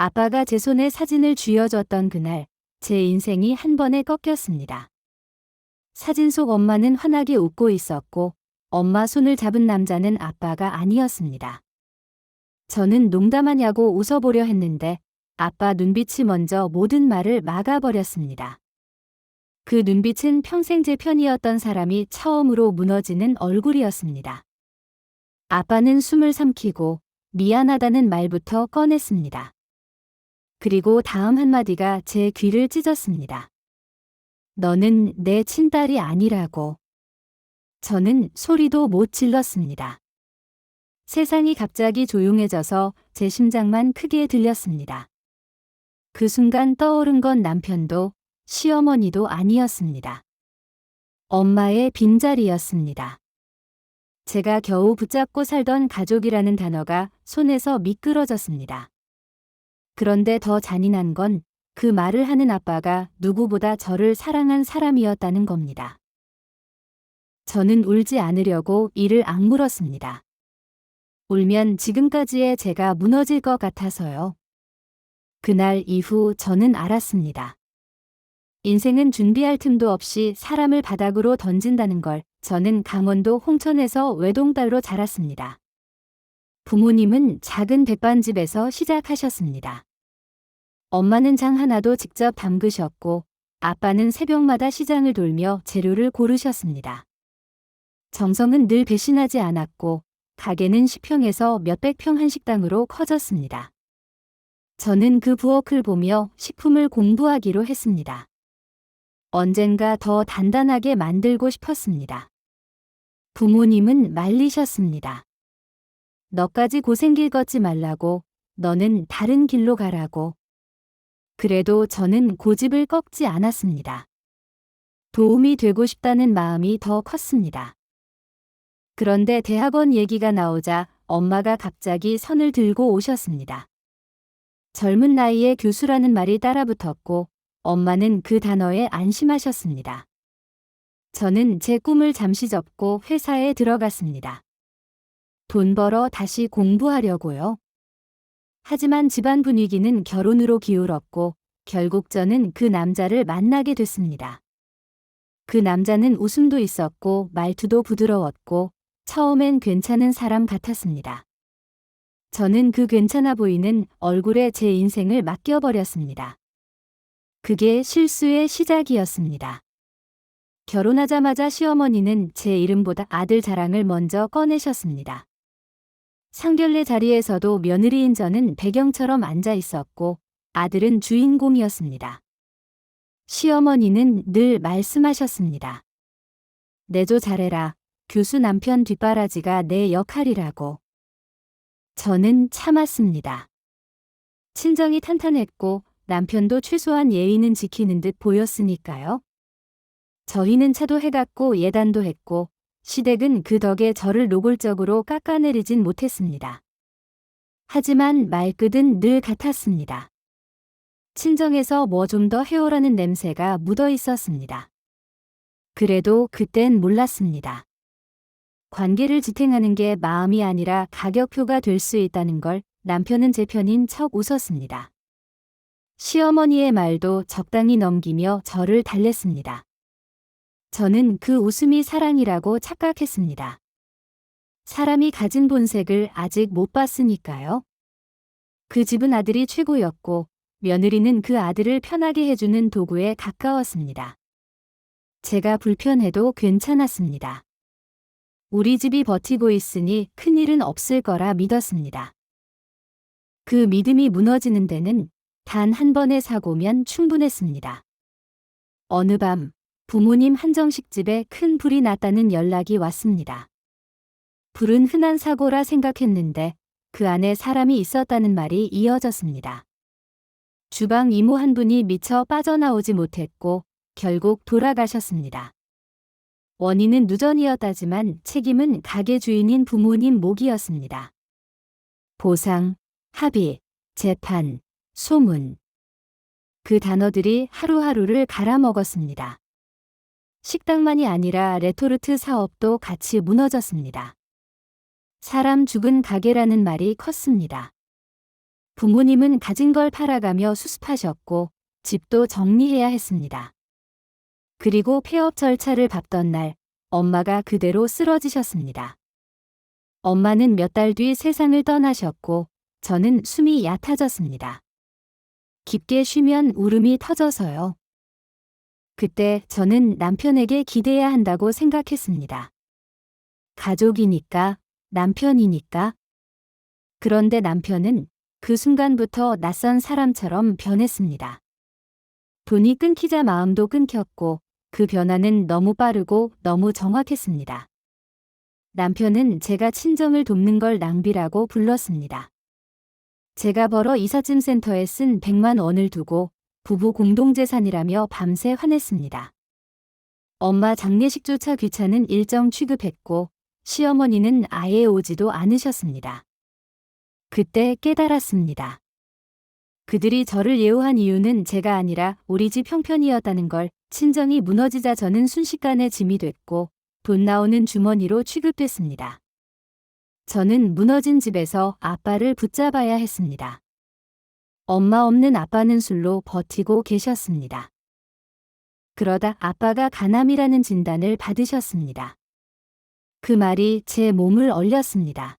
아빠가 제 손에 사진을 쥐어줬던 그날, 제 인생이 한 번에 꺾였습니다. 사진 속 엄마는 환하게 웃고 있었고, 엄마 손을 잡은 남자는 아빠가 아니었습니다. 저는 농담하냐고 웃어보려 했는데, 아빠 눈빛이 먼저 모든 말을 막아버렸습니다. 그 눈빛은 평생 제 편이었던 사람이 처음으로 무너지는 얼굴이었습니다. 아빠는 숨을 삼키고 미안하다는 말부터 꺼냈습니다. 그리고 다음 한마디가 제 귀를 찢었습니다. 너는 내 친딸이 아니라고. 저는 소리도 못 질렀습니다. 세상이 갑자기 조용해져서 제 심장만 크게 들렸습니다. 그 순간 떠오른 건 남편도 시어머니도 아니었습니다. 엄마의 빈자리였습니다. 제가 겨우 붙잡고 살던 가족이라는 단어가 손에서 미끄러졌습니다. 그런데 더 잔인한 건 그 말을 하는 아빠가 누구보다 저를 사랑한 사람이었다는 겁니다. 저는 울지 않으려고 이를 악물었습니다. 울면 지금까지의 제가 무너질 것 같아서요. 그날 이후 저는 알았습니다. 인생은 준비할 틈도 없이 사람을 바닥으로 던진다는 걸. 저는 강원도 홍천에서 외동딸로 자랐습니다. 부모님은 작은 백반집에서 시작하셨습니다. 엄마는 장 하나도 직접 담그셨고 아빠는 새벽마다 시장을 돌며 재료를 고르셨습니다. 정성은 늘 배신하지 않았고 가게는 10평에서 몇백 평 한 식당으로 커졌습니다. 저는 그 부엌을 보며 식품을 공부하기로 했습니다. 언젠가 더 단단하게 만들고 싶었습니다. 부모님은 말리셨습니다. 너까지 고생길 걷지 말라고, 너는 다른 길로 가라고. 그래도 저는 고집을 꺾지 않았습니다. 도움이 되고 싶다는 마음이 더 컸습니다. 그런데 대학원 얘기가 나오자 엄마가 갑자기 선을 들고 오셨습니다. 젊은 나이에 교수라는 말이 따라붙었고 엄마는 그 단어에 안심하셨습니다. 저는 제 꿈을 잠시 접고 회사에 들어갔습니다. 돈 벌어 다시 공부하려고요. 하지만 집안 분위기는 결혼으로 기울었고 결국 저는 그 남자를 만나게 됐습니다. 그 남자는 웃음도 있었고 말투도 부드러웠고 처음엔 괜찮은 사람 같았습니다. 저는 그 괜찮아 보이는 얼굴에 제 인생을 맡겨버렸습니다. 그게 실수의 시작이었습니다. 결혼하자마자 시어머니는 제 이름보다 아들 자랑을 먼저 꺼내셨습니다. 상견례 자리에서도 며느리인 저는 배경처럼 앉아 있었고 아들은 주인공이었습니다. 시어머니는 늘 말씀하셨습니다. 내조 잘해라. 교수 남편 뒷바라지가 내 역할이라고. 저는 참았습니다. 친정이 탄탄했고 남편도 최소한 예의는 지키는 듯 보였으니까요. 저희는 차도 해갔고 예단도 했고 시댁은 그 덕에 저를 노골적으로 깎아내리진 못했습니다. 하지만 말끝은 늘 같았습니다. 친정에서 뭐 좀 더 해오라는 냄새가 묻어 있었습니다. 그래도 그땐 몰랐습니다. 관계를 지탱하는 게 마음이 아니라 가격표가 될 수 있다는 걸 남편은 제 편인 척 웃었습니다. 시어머니의 말도 적당히 넘기며 저를 달랬습니다. 저는 그 웃음이 사랑이라고 착각했습니다. 사람이 가진 본색을 아직 못 봤으니까요. 그 집은 아들이 최고였고 며느리는 그 아들을 편하게 해주는 도구에 가까웠습니다. 제가 불편해도 괜찮았습니다. 우리 집이 버티고 있으니 큰일은 없을 거라 믿었습니다. 그 믿음이 무너지는 데는 단 한 번의 사고면 충분했습니다. 어느 밤 부모님 한정식 집에 큰 불이 났다는 연락이 왔습니다. 불은 흔한 사고라 생각했는데 그 안에 사람이 있었다는 말이 이어졌습니다. 주방 이모 한 분이 미처 빠져나오지 못했고 결국 돌아가셨습니다. 원인은 누전이었다지만 책임은 가게 주인인 부모님 몫이었습니다. 보상, 합의, 재판, 소문. 그 단어들이 하루하루를 갈아먹었습니다. 식당만이 아니라 레토르트 사업도 같이 무너졌습니다. 사람 죽은 가게라는 말이 컸습니다. 부모님은 가진 걸 팔아가며 수습하셨고 집도 정리해야 했습니다. 그리고 폐업 절차를 밟던 날 엄마가 그대로 쓰러지셨습니다. 엄마는 몇 달 뒤 세상을 떠나셨고 저는 숨이 얕아졌습니다. 깊게 쉬면 울음이 터져서요. 그때 저는 남편에게 기대야 한다고 생각했습니다. 가족이니까, 남편이니까. 그런데 남편은 그 순간부터 낯선 사람처럼 변했습니다. 돈이 끊기자 마음도 끊겼고 그 변화는 너무 빠르고 너무 정확했습니다. 남편은 제가 친정을 돕는 걸 낭비라고 불렀습니다. 제가 벌어 이삿짐 센터에 쓴 100만 원을 두고 부부 공동재산이라며 밤새 화냈습니다. 엄마 장례식조차 귀찮은 일정 취급했고 시어머니는 아예 오지도 않으셨습니다. 그때 깨달았습니다. 그들이 저를 예우한 이유는 제가 아니라 우리 집 형편이었다는 걸. 친정이 무너지자 저는 순식간에 짐이 됐고 돈 나오는 주머니로 취급됐습니다. 저는 무너진 집에서 아빠를 붙잡아야 했습니다. 엄마 없는 아빠는 술로 버티고 계셨습니다. 그러다 아빠가 간암이라는 진단을 받으셨습니다. 그 말이 제 몸을 얼렸습니다.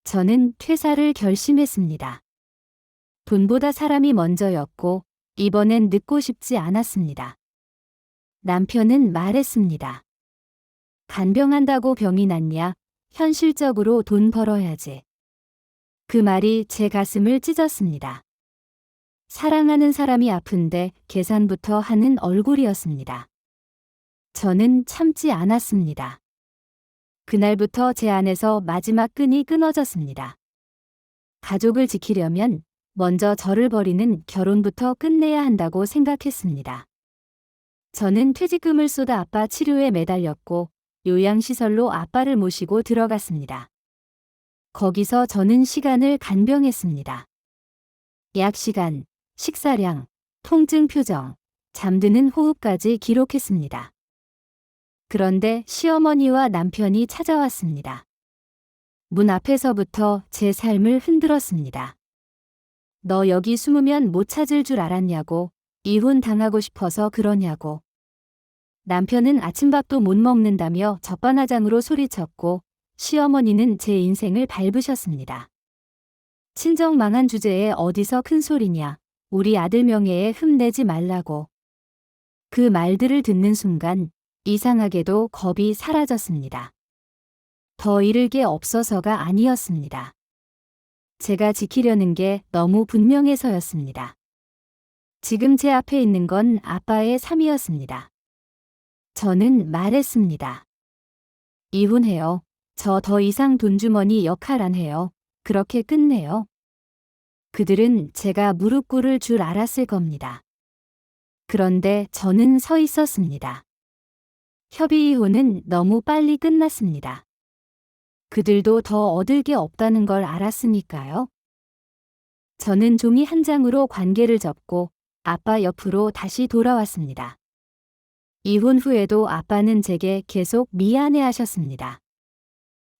저는 퇴사를 결심했습니다. 돈보다 사람이 먼저였고 이번엔 늦고 싶지 않았습니다. 남편은 말했습니다. 간병한다고 병이 낫냐? 현실적으로 돈 벌어야지. 그 말이 제 가슴을 찢었습니다. 사랑하는 사람이 아픈데 계산부터 하는 얼굴이었습니다. 저는 참지 않았습니다. 그날부터 제 안에서 마지막 끈이 끊어졌습니다. 가족을 지키려면 먼저 저를 버리는 결혼부터 끝내야 한다고 생각했습니다. 저는 퇴직금을 쏟아 아빠 치료에 매달렸고 요양시설로 아빠를 모시고 들어갔습니다. 거기서 저는 시간을 간병했습니다. 약 시간, 식사량, 통증 표정, 잠드는 호흡까지 기록했습니다. 그런데 시어머니와 남편이 찾아왔습니다. 문 앞에서부터 제 삶을 흔들었습니다. 너 여기 숨으면 못 찾을 줄 알았냐고, 이혼 당하고 싶어서 그러냐고. 남편은 아침밥도 못 먹는다며 적반하장으로 소리쳤고 시어머니는 제 인생을 밟으셨습니다. 친정 망한 주제에 어디서 큰 소리냐, 우리 아들 명예에 흠내지 말라고. 그 말들을 듣는 순간 이상하게도 겁이 사라졌습니다. 더 잃을 게 없어서가 아니었습니다. 제가 지키려는 게 너무 분명해서였습니다. 지금 제 앞에 있는 건 아빠의 삶이었습니다. 저는 말했습니다. 이혼해요. 저 더 이상 돈주머니 역할 안 해요. 그렇게 끝내요. 그들은 제가 무릎 꿇을 줄 알았을 겁니다. 그런데 저는 서 있었습니다. 협의 이혼은 너무 빨리 끝났습니다. 그들도 더 얻을 게 없다는 걸 알았으니까요. 저는 종이 한 장으로 관계를 접고 아빠 옆으로 다시 돌아왔습니다. 이혼 후에도 아빠는 제게 계속 미안해 하셨습니다.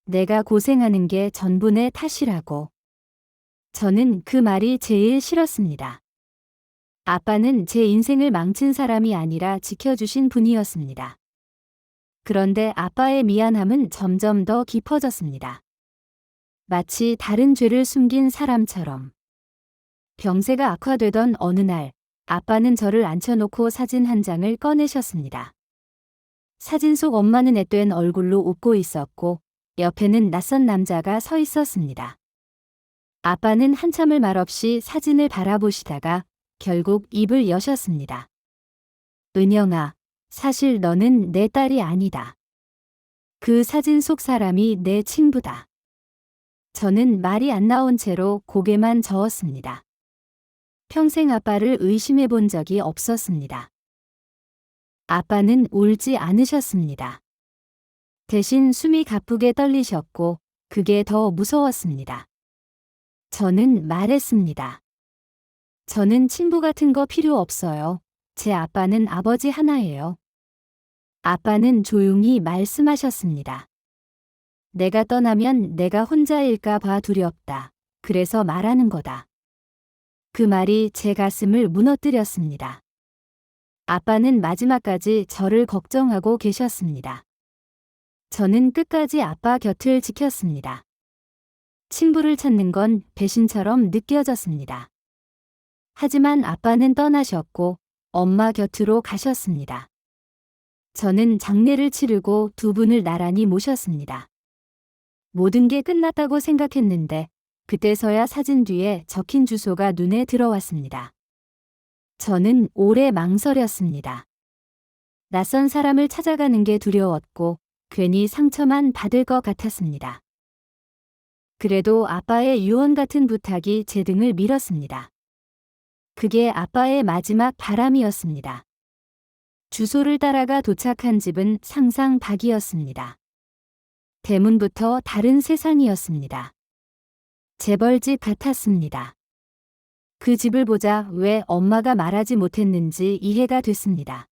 내가 고생하는 게 전부 내 탓이라고. 저는 그 말이 제일 싫었습니다. 아빠는 제 인생을 망친 사람이 아니라 지켜주신 분이었습니다. 그런데 아빠의 미안함은 점점 더 깊어졌습니다. 마치 다른 죄를 숨긴 사람처럼. 병세가 악화되던 어느 날, 아빠는 저를 앉혀놓고 사진 한 장을 꺼내셨습니다. 사진 속 엄마는 앳된 얼굴로 웃고 있었고 옆에는 낯선 남자가 서 있었습니다. 아빠는 한참을 말없이 사진을 바라보시다가 결국 입을 여셨습니다. 은영아, 사실 너는 내 딸이 아니다. 그 사진 속 사람이 내 친부다. 저는 말이 안 나온 채로 고개만 저었습니다. 평생 아빠를 의심해 본 적이 없었습니다. 아빠는 울지 않으셨습니다. 대신 숨이 가쁘게 떨리셨고 그게 더 무서웠습니다. 저는 말했습니다. 저는 친부 같은 거 필요 없어요. 제 아빠는 아버지 하나예요. 아빠는 조용히 말씀하셨습니다. 내가 떠나면 내가 혼자일까 봐 두렵다. 그래서 말하는 거다. 그 말이 제 가슴을 무너뜨렸습니다. 아빠는 마지막까지 저를 걱정하고 계셨습니다. 저는 끝까지 아빠 곁을 지켰습니다. 친부를 찾는 건 배신처럼 느껴졌습니다. 하지만 아빠는 떠나셨고 엄마 곁으로 가셨습니다. 저는 장례를 치르고 두 분을 나란히 모셨습니다. 모든 게 끝났다고 생각했는데 그때서야 사진 뒤에 적힌 주소가 눈에 들어왔습니다. 저는 오래 망설였습니다. 낯선 사람을 찾아가는 게 두려웠고 괜히 상처만 받을 것 같았습니다. 그래도 아빠의 유언 같은 부탁이 제 등을 밀었습니다. 그게 아빠의 마지막 바람이었습니다. 주소를 따라가 도착한 집은 상상 밖이었습니다. 대문부터 다른 세상이었습니다. 재벌집 같았습니다. 그 집을 보자 왜 엄마가 말하지 못했는지 이해가 됐습니다.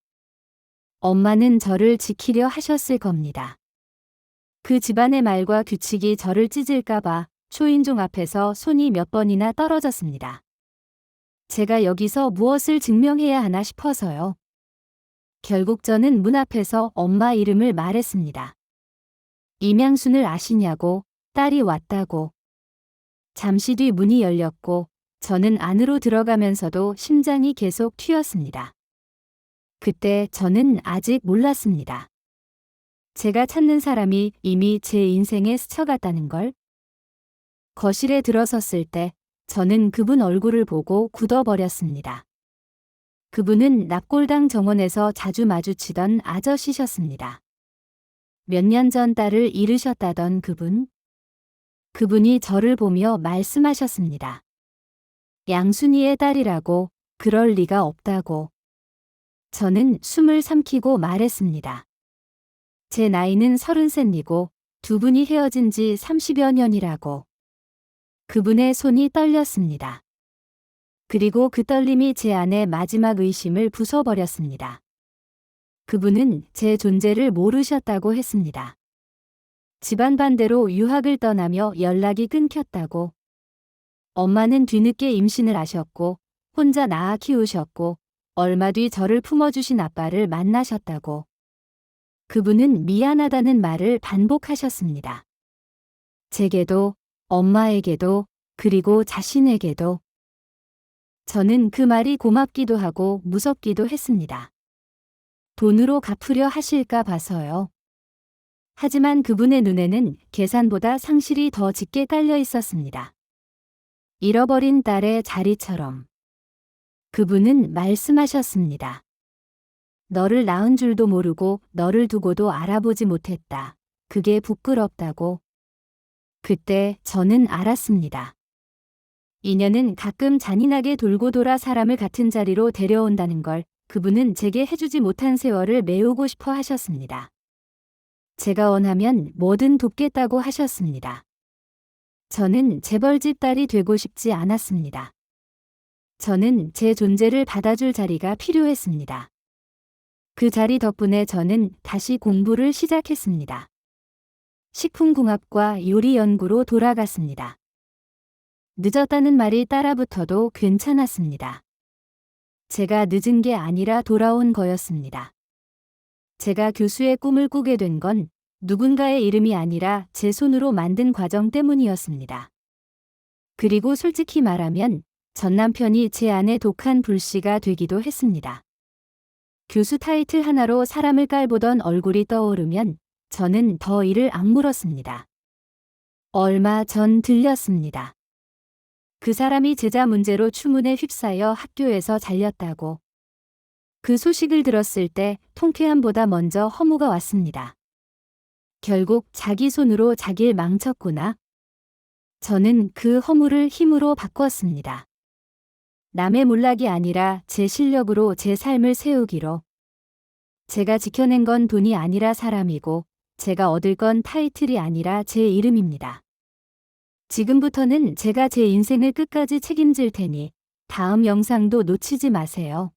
엄마는 저를 지키려 하셨을 겁니다. 그 집안의 말과 규칙이 저를 찢을까봐 초인종 앞에서 손이 몇 번이나 떨어졌습니다. 제가 여기서 무엇을 증명해야 하나 싶어서요. 결국 저는 문 앞에서 엄마 이름을 말했습니다. 임양순을 아시냐고, 딸이 왔다고. 잠시 뒤 문이 열렸고 저는 안으로 들어가면서도 심장이 계속 튀었습니다. 그때 저는 아직 몰랐습니다. 제가 찾는 사람이 이미 제 인생에 스쳐갔다는 걸. 거실에 들어섰을 때 저는 그분 얼굴을 보고 굳어버렸습니다. 그분은 납골당 정원에서 자주 마주치던 아저씨셨습니다. 몇 년 전 딸을 잃으셨다던 그분. 그분이 저를 보며 말씀하셨습니다. 양순이의 딸이라고, 그럴 리가 없다고. 저는 숨을 삼키고 말했습니다. 제 나이는 33이고 두 분이 헤어진 지 30여 년이라고. 그분의 손이 떨렸습니다. 그리고 그 떨림이 제 안의 마지막 의심을 부숴버렸습니다. 그분은 제 존재를 모르셨다고 했습니다. 집안 반대로 유학을 떠나며 연락이 끊겼다고. 엄마는 뒤늦게 임신을 하셨고 혼자 낳아 키우셨고 얼마 뒤 저를 품어주신 아빠를 만나셨다고. 그분은 미안하다는 말을 반복하셨습니다. 제게도, 엄마에게도, 그리고 자신에게도. 저는 그 말이 고맙기도 하고 무섭기도 했습니다. 돈으로 갚으려 하실까 봐서요. 하지만 그분의 눈에는 계산보다 상실이 더 짙게 깔려 있었습니다. 잃어버린 딸의 자리처럼. 그분은 말씀하셨습니다. 너를 낳은 줄도 모르고 너를 두고도 알아보지 못했다. 그게 부끄럽다고. 그때 저는 알았습니다. 인연은 가끔 잔인하게 돌고 돌아 사람을 같은 자리로 데려온다는 걸 그분은 제게 해주지 못한 세월을 메우고 싶어 하셨습니다. 제가 원하면 뭐든 돕겠다고 하셨습니다. 저는 재벌집 딸이 되고 싶지 않았습니다. 저는 제 존재를 받아줄 자리가 필요했습니다. 그 자리 덕분에 저는 다시 공부를 시작했습니다. 식품공학과 요리 연구로 돌아갔습니다. 늦었다는 말이 따라붙어도 괜찮았습니다. 제가 늦은 게 아니라 돌아온 거였습니다. 제가 교수의 꿈을 꾸게 된 건 누군가의 이름이 아니라 제 손으로 만든 과정 때문이었습니다. 그리고 솔직히 말하면 전 남편이 제 안에 독한 불씨가 되기도 했습니다. 교수 타이틀 하나로 사람을 깔보던 얼굴이 떠오르면 저는 더 이를 악물었습니다. 얼마 전 들렸습니다. 그 사람이 제자 문제로 추문에 휩싸여 학교에서 잘렸다고. 그 소식을 들었을 때 통쾌함보다 먼저 허무가 왔습니다. 결국 자기 손으로 자기를 망쳤구나. 저는 그 허무를 힘으로 바꿨습니다. 남의 몰락이 아니라 제 실력으로 제 삶을 세우기로. 제가 지켜낸 건 돈이 아니라 사람이고 제가 얻을 건 타이틀이 아니라 제 이름입니다. 지금부터는 제가 제 인생을 끝까지 책임질 테니 다음 영상도 놓치지 마세요.